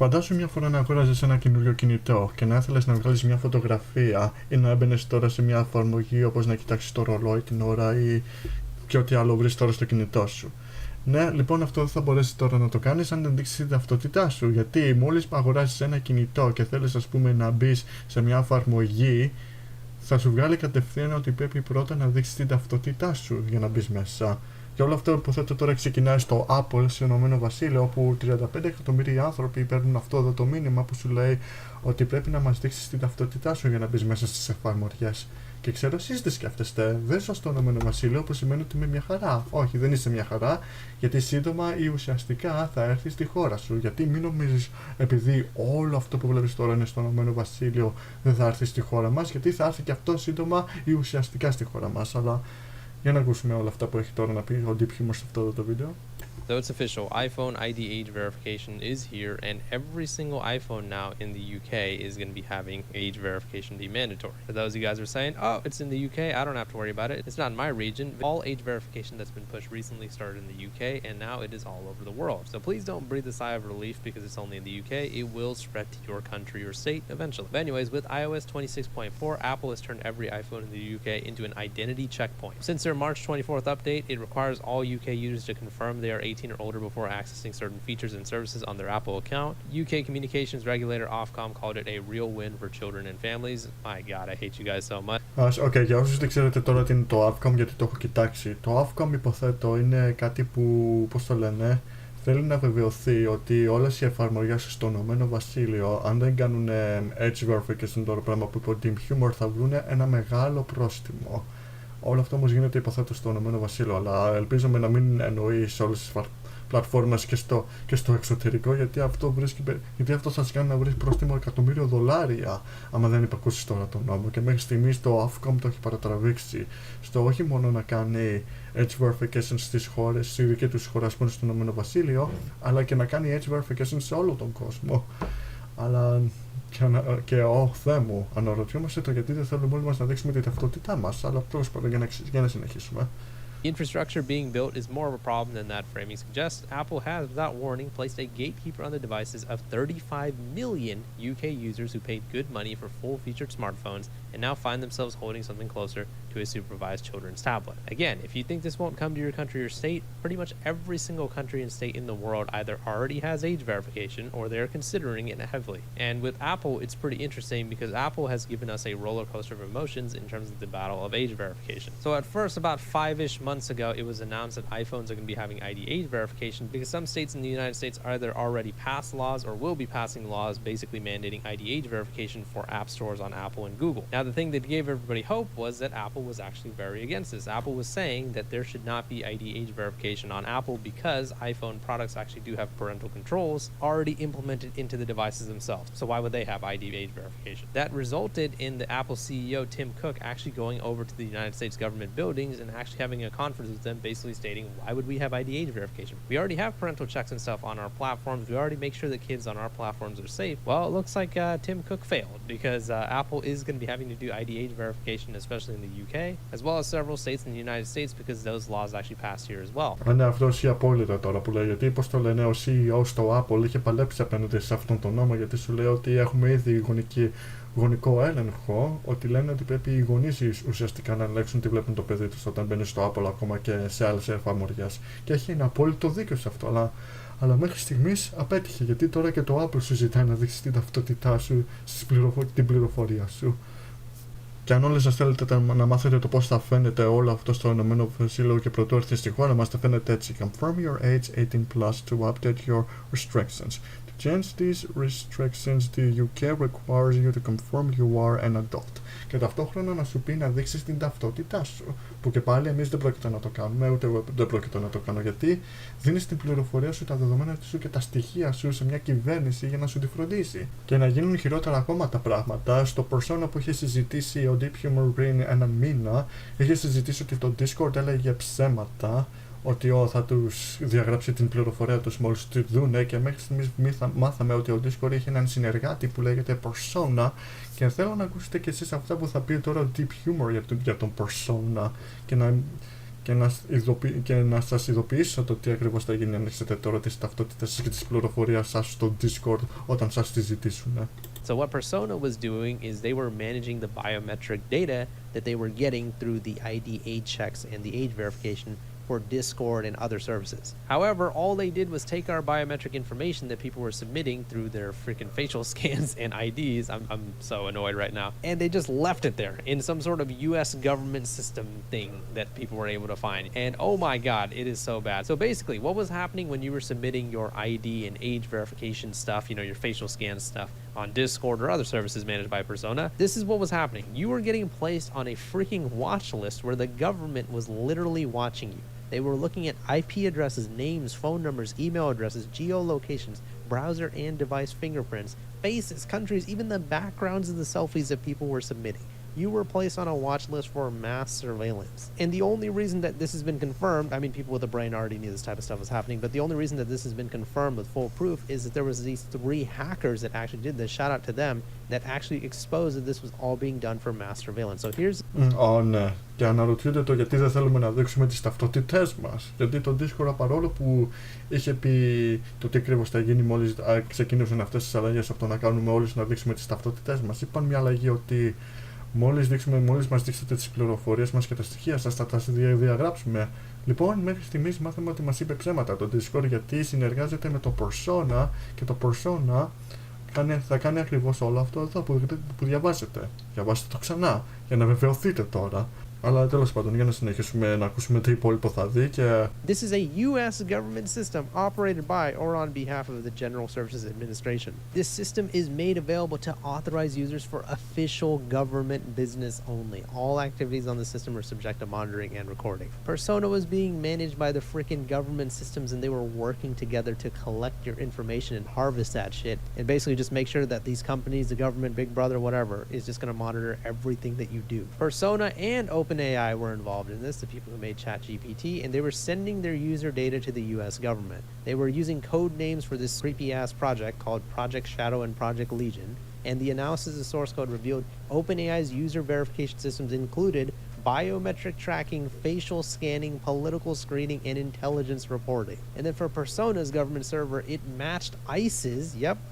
Φαντάσου μια φορά να αγόραζες ένα καινούριο κινητό και να ήθελες να βγάλεις μια φωτογραφία ή να έμπαινες τώρα σε μια εφαρμογή όπως να κοιτάξεις το ρολόι την ώρα ή και ό,τι άλλο βρεις τώρα στο κινητό σου. Ναι, λοιπόν, αυτό δεν θα μπορέσεις τώρα να το κάνεις αν δεν δείξεις την ταυτότητά σου. Γιατί μόλις αγοράσεις ένα κινητό και θέλεις, ας πούμε, να μπεις σε μια εφαρμογή, θα σου βγάλει κατευθείαν ότι πρέπει πρώτα να δείξεις την ταυτότητά σου για να μπεις μέσα. Και όλο αυτό υποθέτω τώρα ξεκινάει στο Apple, στο Ηνωμένο Βασίλειο, όπου 35 εκατομμύρια άνθρωποι παίρνουν αυτό εδώ το μήνυμα που σου λέει ότι πρέπει να μας δείξεις την ταυτότητά σου για να μπεις μέσα στις εφαρμογές. Και ξέρω εσείς τι σκέφτεστε, δεν ζω στο Ηνωμένο Βασίλειο, που σημαίνει ότι είμαι μια χαρά. Όχι, δεν είσαι μια χαρά, γιατί σύντομα ή ουσιαστικά θα έρθει στη χώρα σου. Γιατί μην νομίζεις, επειδή όλο αυτό που βλέπεις τώρα είναι στο Ηνωμένο Βασίλειο, δεν θα έρθει στη χώρα μας, γιατί θα έρθει και αυτό σύντομα ή ουσιαστικά στη χώρα μας. Αλλά για να ακούσουμε όλα αυτά που έχει τώρα να πει ο Deep Humor σε αυτό το βίντεο. So it's official, iPhone ID age verification is here, and every single iPhone now in the UK is going to be having age verification be mandatory. For those of you guys who are saying, oh, it's in the UK, I don't have to worry about it. It's not in my region. All age verification that's been pushed recently started in the UK, and now it is all over the world. So please don't breathe a sigh of relief because it's only in the UK. It will spread to your country or state eventually. But anyways, with iOS 26.4, Apple has turned every iPhone in the UK into an identity checkpoint. Since their March 24th update, it requires all UK users to confirm they are 18 or older before accessing certain features and services on their Apple account. UK communications regulator Ofcom called it a real win for children and families. My God, I hate you guys so much. Okay, για όσους δεν ξέρετε τώρα τι είναι το Ofcom, γιατί το έχω κοιτάξει. Το Ofcom, υποθέτω, είναι κάτι που, πώς το λένε, θέλει να βεβαιωθεί ότι όλες οι εφαρμογές στο Ηνωμένο Βασίλειο, αν δεν κάνουν edge verification, το πράγμα που είπε ο Deep Humor, θα βρουν ένα μεγάλο πρόστιμο. Όλο αυτό όμως γίνεται, υποθέτω, στο Ηνωμένο Βασίλειο, αλλά ελπίζουμε να μην εννοεί σε όλες τις πλατφόρμες και στο εξωτερικό, γιατί αυτό θα σας κάνει να βρεις πρόστιμο $1.000.000 άμα δεν υπακούσεις τώρα τον νόμο. Και μέχρι στιγμής το Ofcom το έχει παρατραβήξει στο όχι μόνο να κάνει edge verification στις χώρες, στη δική τους χώρα, ας πούμε, στο Ηνωμένο Βασίλειο, αλλά και να κάνει edge verification σε όλο τον κόσμο. Αλλά και Θεέ μου, αναρωτιόμαστε το γιατί δεν θέλουμε όλοι μας να δείξουμε την ταυτότητά μας, αλλά τέλος πάντων για να συνεχίσουμε. The infrastructure being built is more of a problem than that framing suggests. Apple has, without warning, placed a gatekeeper on the devices of 35 million UK users who paid good money for full-featured smartphones and now find themselves holding something closer to a supervised children's tablet. Again, if you think this won't come to your country or state, pretty much every single country and state in the world either already has age verification or they're considering it heavily. And with Apple, it's pretty interesting because Apple has given us a roller coaster of emotions in terms of the battle of age verification. So at first, about 5-ish months ago, it was announced that iPhones are going to be having ID age verification because some states in the United States either already passed laws or will be passing laws basically mandating ID age verification for app stores on Apple and Google. Now, the thing that gave everybody hope was that Apple was actually very against this. Apple was saying that there should not be ID age verification on Apple because iPhone products actually do have parental controls already implemented into the devices themselves. So why would they have ID age verification? That resulted in the Apple CEO, Tim Cook, actually going over to the United States government buildings and actually having a conference with them basically stating, why would we have ID age verification? We already have parental checks and stuff on our platforms. We already make sure that kids on our platforms are safe. Well, it looks like Tim Cook failed because Apple is going to be having to do ID age verification, especially in the UK, as well as several states in the United States because those laws actually passed here as well. Ναι, αυτό ισχύει απόλυτα τώρα που λέει, γιατί πώς το λένε, ο CEO στο Apple είχε παλέψει απέναντι σε αυτόν τον νόμο, γιατί σου λέει ότι έχουμε ήδη γονικό έλεγχο, ότι λένε ότι πρέπει οι γονείς ουσιαστικά να ελέγξουν τι βλέπουν το παιδί τους όταν μπαίνει στο Apple, ακόμα και σε άλλες εφαρμογές. Και έχει ένα απόλυτο δίκιο σε αυτό, αλλά μέχρι στιγμής απέτυχε, γιατί τώρα και το Apple σου ζητάει να δείξεις την ταυτότητά σου, την πληροφορία σου. Και αν όλες σας θέλετε να μάθετε το πώς θα φαίνεται όλο αυτό στο Ηνωμένο Βασίλειο και πρωτού έρθει στη χώρα μας, θα φαίνεται έτσι: Confirm your age 18+ to update your restrictions. To change these restrictions, the UK requires you to confirm you are an adult. Και ταυτόχρονα να σου πει να δείξεις την ταυτότητά σου. Που και πάλι εμείς δεν πρόκειται να το κάνουμε, ούτε εγώ δεν πρόκειται να το κάνω, γιατί δίνεις την πληροφορία σου, τα δεδομένα σου και τα στοιχεία σου σε μια κυβέρνηση για να σου τη φροντίσει. Και να γίνουν χειρότερα ακόμα τα πράγματα. Στο persona που είχε συζητήσει ο Deep Humor πριν έναν μήνα, είχε συζητήσει ότι το Discord έλεγε ψέματα, ότι θα τους διαγράψει την πληροφορία τους μόλις τη δούνε, και μέχρι στιγμής μάθαμε ότι ο Discord έχει έναν συνεργάτη που λέγεται Persona, και θέλω να ακούσετε και εσείς αυτά που θα πει τώρα ο Deep Humor για τον Persona, και να σας ειδοποιήσω το τι ακριβώς θα γίνει αν έχετε τώρα τις ταυτότητες σας και τις πληροφορίες σας στο Discord όταν σας τη ζητήσουν. So what Persona was doing is they were managing the biometric data that they were getting through the ID age checks and the age verification for Discord and other services. However, all they did was take our biometric information that people were submitting through their freaking facial scans and IDs. I'm so annoyed right now. And they just left it there in some sort of US government system thing that people were able to find. And oh my God, it is so bad. So basically, what was happening when you were submitting your ID and age verification stuff, you know, your facial scan stuff on Discord or other services managed by Persona, this is what was happening. You were getting placed on a freaking watch list where the government was literally watching you. They were looking at IP addresses, names, phone numbers, email addresses, geolocations, browser and device fingerprints, faces, countries, even the backgrounds of the selfies that people were submitting. You were placed on a watch list for mass surveillance. And the only reason that this has been confirmed, I mean, people with a brain already knew this type of stuff was happening, but the only reason that this has been confirmed with full proof is that there was these 3 hackers that actually did this, shout out to them, that actually exposed that this was all being done for mass surveillance. So here's... Ναι. Και αναρωτιούνται το γιατί δεν θέλουμε να δείξουμε τις ταυτότητές μας. Γιατί το Discord, παρόλο που είχε πει το τι ακριβώς θα γίνει μόλις ξεκινήσουν αυτές τις αλλαγές από το να κάνουμε όλους να δείξουμε τις ταυτότητές μας, είπαν μια αλλαγή ότι μόλις μας δείξετε τις πληροφορίες μας και τα στοιχεία σας, θα τα διαγράψουμε. Λοιπόν, μέχρι στιγμής μάθαμε ότι μας είπε ψέματα το Discord, γιατί συνεργάζεται με το Persona και το Persona θα κάνει ακριβώς όλο αυτό εδώ που διαβάζετε. Διαβάστε το ξανά για να βεβαιωθείτε τώρα. Αλλά τέλος πάντων, για να συνεχίσουμε να ακούσουμε τι υπόλοιπο θα δει και... This is a U.S. government system operated by or on behalf of the General Services Administration. This system is made available to authorized users for official government business only. All activities on the system are subject to monitoring and recording. Persona was being managed by the freaking government systems, and they were working together to collect your information and harvest that shit and basically just make sure that these companies, the government, Big Brother, whatever, is just going to monitor everything that you do. Persona and OpenAI were involved in this, the people who made ChatGPT, and they were sending their user data to the US government. They were using code names for this creepy-ass project called Project Shadow and Project Legion, and the analysis of source code revealed OpenAI's user verification systems included biometric tracking, facial scanning, political screening, and intelligence reporting. And then for Persona's government server, it matched ICE's,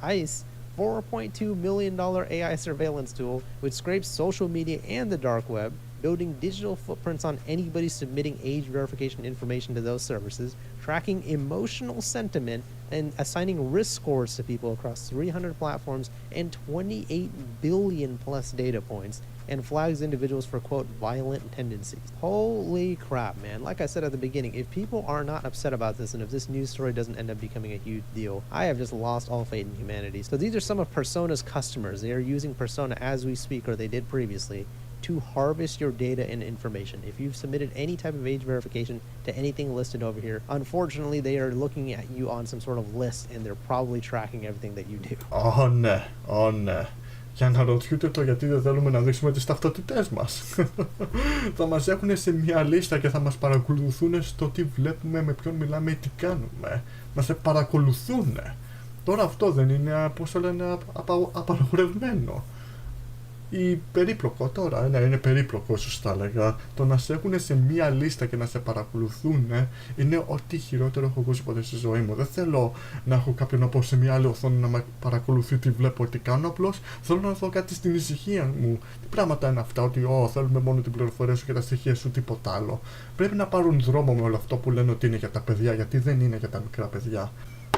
ICE, $4.2 million AI surveillance tool, which scrapes social media and the dark web, building digital footprints on anybody submitting age verification information to those services, tracking emotional sentiment, and assigning risk scores to people across 300 platforms and 28 billion plus data points, and flags individuals for, quote, violent tendencies. Holy crap, man. Like I said at the beginning, if people are not upset about this, and if this news story doesn't end up becoming a huge deal, I have just lost all faith in humanity. So these are some of Persona's customers. They are using Persona as we speak, or they did previously, to harvest your data and information. If you've submitted any type of age verification to anything listed over here, unfortunately they are looking at you on some sort of list, and they're probably tracking everything that you do. Ναι. Και αναρωτιούνται το γιατί δεν θέλουμε να δείξουμε τις ταυτότητές μας. Θα μας έχουν σε μια λίστα και θα μας παρακολουθούν στο τι βλέπουμε, με ποιον μιλάμε ή τι κάνουμε. Μας παρακολουθούν. Τώρα αυτό δεν είναι, πώς το λένε, απαγορευμένο ή περίπλοκο τώρα? Ναι, είναι περίπλοκο, σωστά λέγα. Το να σε έχουν σε μία λίστα και να σε παρακολουθούν είναι ό,τι χειρότερο έχω ακούσει ποτέ στη ζωή μου. Δεν θέλω να έχω κάποιον να πω σε μία άλλη οθόνη να με παρακολουθεί τι βλέπω, τι κάνω. Απλώς θέλω να δω κάτι στην ησυχία μου. Τι πράγματα είναι αυτά, ότι θέλουμε μόνο την πληροφορία σου και τα στοιχεία σου, τίποτα άλλο? Πρέπει να πάρουν δρόμο με όλο αυτό που λένε ότι είναι για τα παιδιά, γιατί δεν είναι για τα μικρά παιδιά.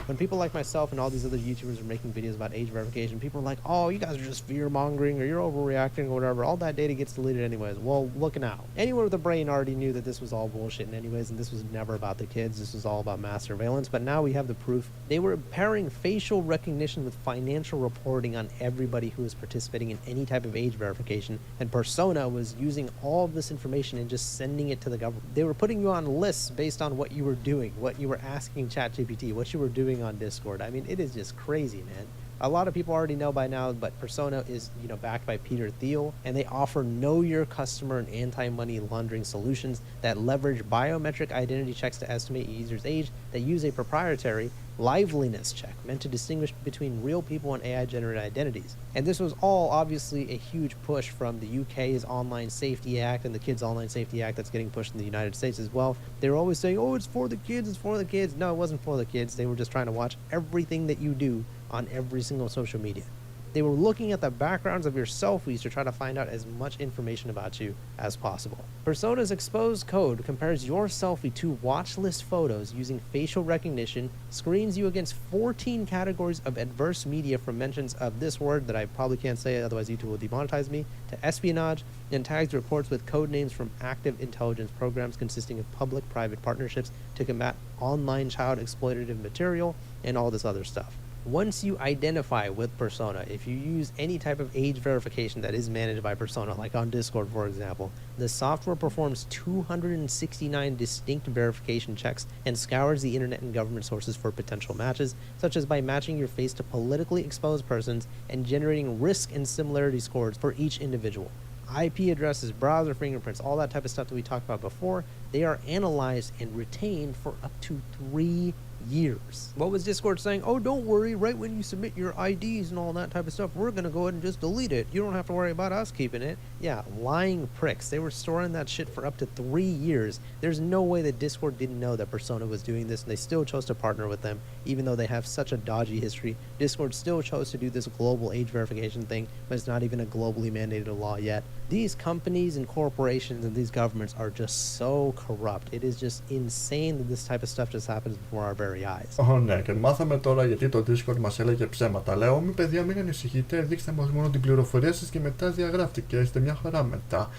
When people like myself and all these other YouTubers are making videos about age verification, people are like, oh, you guys are just fear-mongering or you're overreacting or whatever. All that data gets deleted anyways. Well, look now. Anyone with a brain already knew that this was all bullshit anyways, and this was never about the kids. This was all about mass surveillance. But now we have the proof. They were pairing facial recognition with financial reporting on everybody who was participating in any type of age verification. And Persona was using all of this information and just sending it to the government. They were putting you on lists based on what you were doing, what you were asking ChatGPT, what you were doing on Discord. I mean, it is just crazy, man. A lot of people already know by now, but Persona is, backed by Peter Thiel, and they offer know your customer and anti-money laundering solutions that leverage biometric identity checks to estimate a user's age, that use a proprietary liveliness check meant to distinguish between real people and AI-generated identities. And this was all obviously a huge push from the UK's Online Safety Act and the Kids Online Safety Act that's getting pushed in the United States as well. They were always saying, oh, it's for the kids, it's for the kids. No, it wasn't for the kids. They were just trying to watch everything that you do on every single social media. They were looking at the backgrounds of your selfies to try to find out as much information about you as possible. Persona's exposed code compares your selfie to watch list photos using facial recognition, screens you against 14 categories of adverse media from mentions of this word that I probably can't say, otherwise YouTube will demonetize me, to espionage, and tags reports with code names from active intelligence programs consisting of public-private partnerships to combat online child exploitative material and all this other stuff. Once you identify with Persona, if you use any type of age verification that is managed by Persona, like on Discord for example, the software performs 269 distinct verification checks and scours the internet and government sources for potential matches, such as by matching your face to politically exposed persons and generating risk and similarity scores for each individual. IP addresses, browser fingerprints, all that type of stuff that we talked about before, they are analyzed and retained for up to 3 years. What was Discord saying? Oh, don't worry, right when you submit your IDs and all that type of stuff, we're gonna go ahead and just delete it. You don't have to worry about us keeping it. Yeah, lying pricks. They were storing that shit for up to 3 years. There's no way that Discord didn't know that Persona was doing this, and they still chose to partner with them, even though they have such a dodgy history. Discord still chose to do this global age verification thing, but it's not even a globally mandated law yet. These companies and corporations and these governments are just so corrupt. It is just insane that this type of stuff just happens before our very eyes. Ναι, και μάθαμε τώρα γιατί το Discord μας έλεγε ψέματα. Λέω, μη παιδιά, μην ανησυχείτε, δείξτε μας μόνο την πληροφορία σας και μετά διαγράφτηκε. Είστε μια χαρά μετά.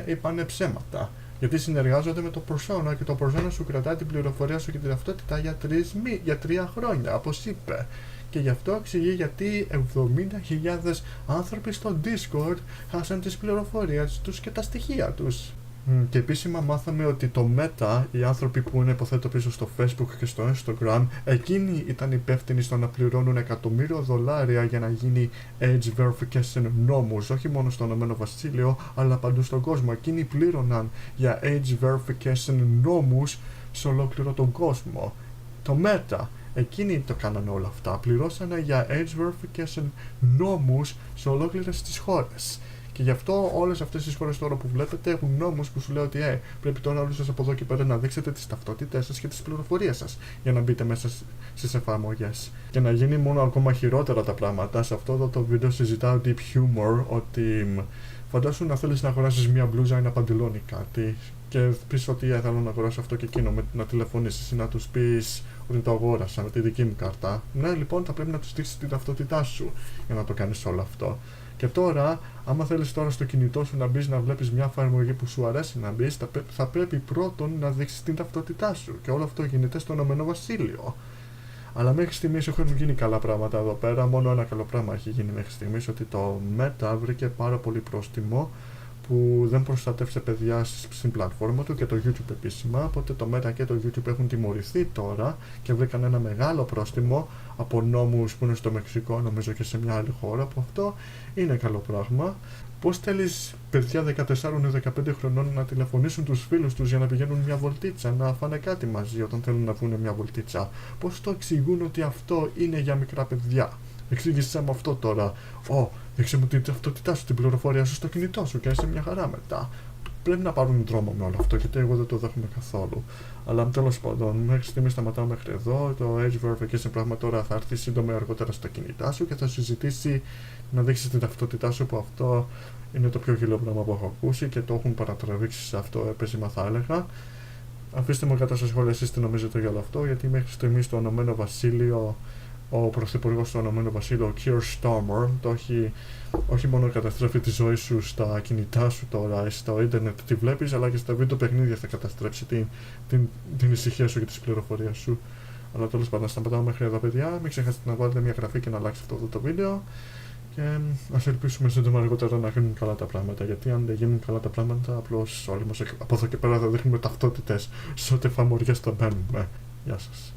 Είπανε ψέματα. Γιατί συνεργάζονται με το Persona και το Persona σου κρατάει την πληροφορία σου και την ταυτότητα για 3 χρόνια, όπως είπε. Και γι' αυτό εξηγεί γιατί 70.000 άνθρωποι στο Discord χάσαν τις πληροφορίες τους και τα στοιχεία τους. Και επίσημα μάθαμε ότι το Meta, οι άνθρωποι που είναι υποθέτω πίσω στο Facebook και στο Instagram, εκείνοι ήταν υπεύθυνοι στο να πληρώνουν $1.000.000 για να γίνει age verification νόμους, όχι μόνο στο Ηνωμένο Βασίλειο, αλλά παντού στον κόσμο. Εκείνοι πλήρωναν για age verification νόμους σε ολόκληρο τον κόσμο. Το Meta, εκείνοι το κάνανε όλα αυτά, πληρώσανε για age verification νόμους σε ολόκληρες τις χώρες. Και γι' αυτό όλες αυτές τις χώρες τώρα που βλέπετε έχουν νόμους που σου λέει ότι πρέπει τώρα όλοι σας από εδώ και πέρα να δείξετε τις ταυτότητες σας και τις πληροφορίες σας για να μπείτε μέσα στις εφαρμογές. Και να γίνει μόνο ακόμα χειρότερα τα πράγματα, σε αυτό εδώ το βίντεο συζητάω deep humor ότι φαντάσου να θέλεις να αγοράσεις μια μπλούζα ή ένα παντελόνι κάτι και πεις ότι θέλω να αγοράσω αυτό και εκείνο, να τηλεφωνήσεις ή να τους πεις ότι το αγόρασα με τη δική μου κάρτα. Ναι, λοιπόν, θα πρέπει να τους δείξεις την ταυτότητά σου για να το κάνεις όλο αυτό. Και τώρα, άμα θέλεις τώρα στο κινητό σου να μπεις να βλέπεις μια εφαρμογή που σου αρέσει να μπεις, θα πρέπει πρώτον να δείξεις την ταυτότητά σου. Και όλο αυτό γίνεται στο Ηνωμένο Βασίλειο. Αλλά μέχρι στιγμής έχουν γίνει καλά πράγματα εδώ πέρα. Μόνο ένα καλό πράγμα έχει γίνει μέχρι στιγμής, ότι το Meta βρήκε πάρα πολύ πρόστιμο που δεν προστατεύσε παιδιά στην πλατφόρμα του και το YouTube επίσημα. Οπότε το Meta και το YouTube έχουν τιμωρηθεί τώρα και βρήκαν ένα μεγάλο πρόστιμο από νόμους που είναι στο Μεξικό, νομίζω και σε μια άλλη χώρα, που αυτό είναι καλό πράγμα. Πώς θέλεις παιδιά 14 ή 15 χρονών να τηλεφωνήσουν τους φίλους τους για να πηγαίνουν μια βολτίτσα, να φάνε κάτι μαζί όταν θέλουν να βγουν μια βολτίτσα? Πώς το εξηγούν ότι αυτό είναι για μικρά παιδιά? Εξήγησέ μου αυτό τώρα. Δείξε μου την ταυτότητά σου, την πληροφορία σου στο κινητό σου και είσαι μια χαρά μετά. Πρέπει να πάρουν δρόμο με όλο αυτό, γιατί εγώ δεν το δέχομαι καθόλου. Αλλά τέλος πάντων, μέχρι στιγμή σταματάω μέχρι εδώ. Το age verification πράγμα τώρα θα έρθει σύντομα ή αργότερα στα κινητά σου και θα σου ζητήσει να δείξεις την ταυτότητά σου, που αυτό είναι το πιο γελίο πράγμα που έχω ακούσει και το έχουν παρατραβήξει σε αυτό έπαιζημα, θα έλεγα. Αφήστε μου κάτω στα σχόλια εσείς τι νομίζετε για όλο αυτό, γιατί μέχρι στιγμή στο Ηνωμένο Βασίλειο ο πρωθυπουργός του Ηνωμένου Βασίλειου, ο Keir Starmer, το όχι μόνο καταστρέφει τη ζωή σου στα κινητά σου τώρα, στο ίντερνετ τη βλέπεις, αλλά και στα βίντεο παιχνίδια θα καταστρέψει την ησυχία σου και τις πληροφορίες σου. Αλλά τέλος πάντων, σταματάω μέχρι εδώ, παιδιά. Μην ξεχάσετε να βάλετε μια εγγραφή και να αλλάξετε αυτό το βίντεο. Και ας ελπίσουμε σύντομα αργότερα να γίνουν καλά τα πράγματα. Γιατί αν δεν γίνουν καλά τα πράγματα, απλώς όλοι μας από εδώ και πέρα θα δείχνουμε ταυτότητες σε ό,τι εφαρμογές θα μπαίνουμε. Γεια σας.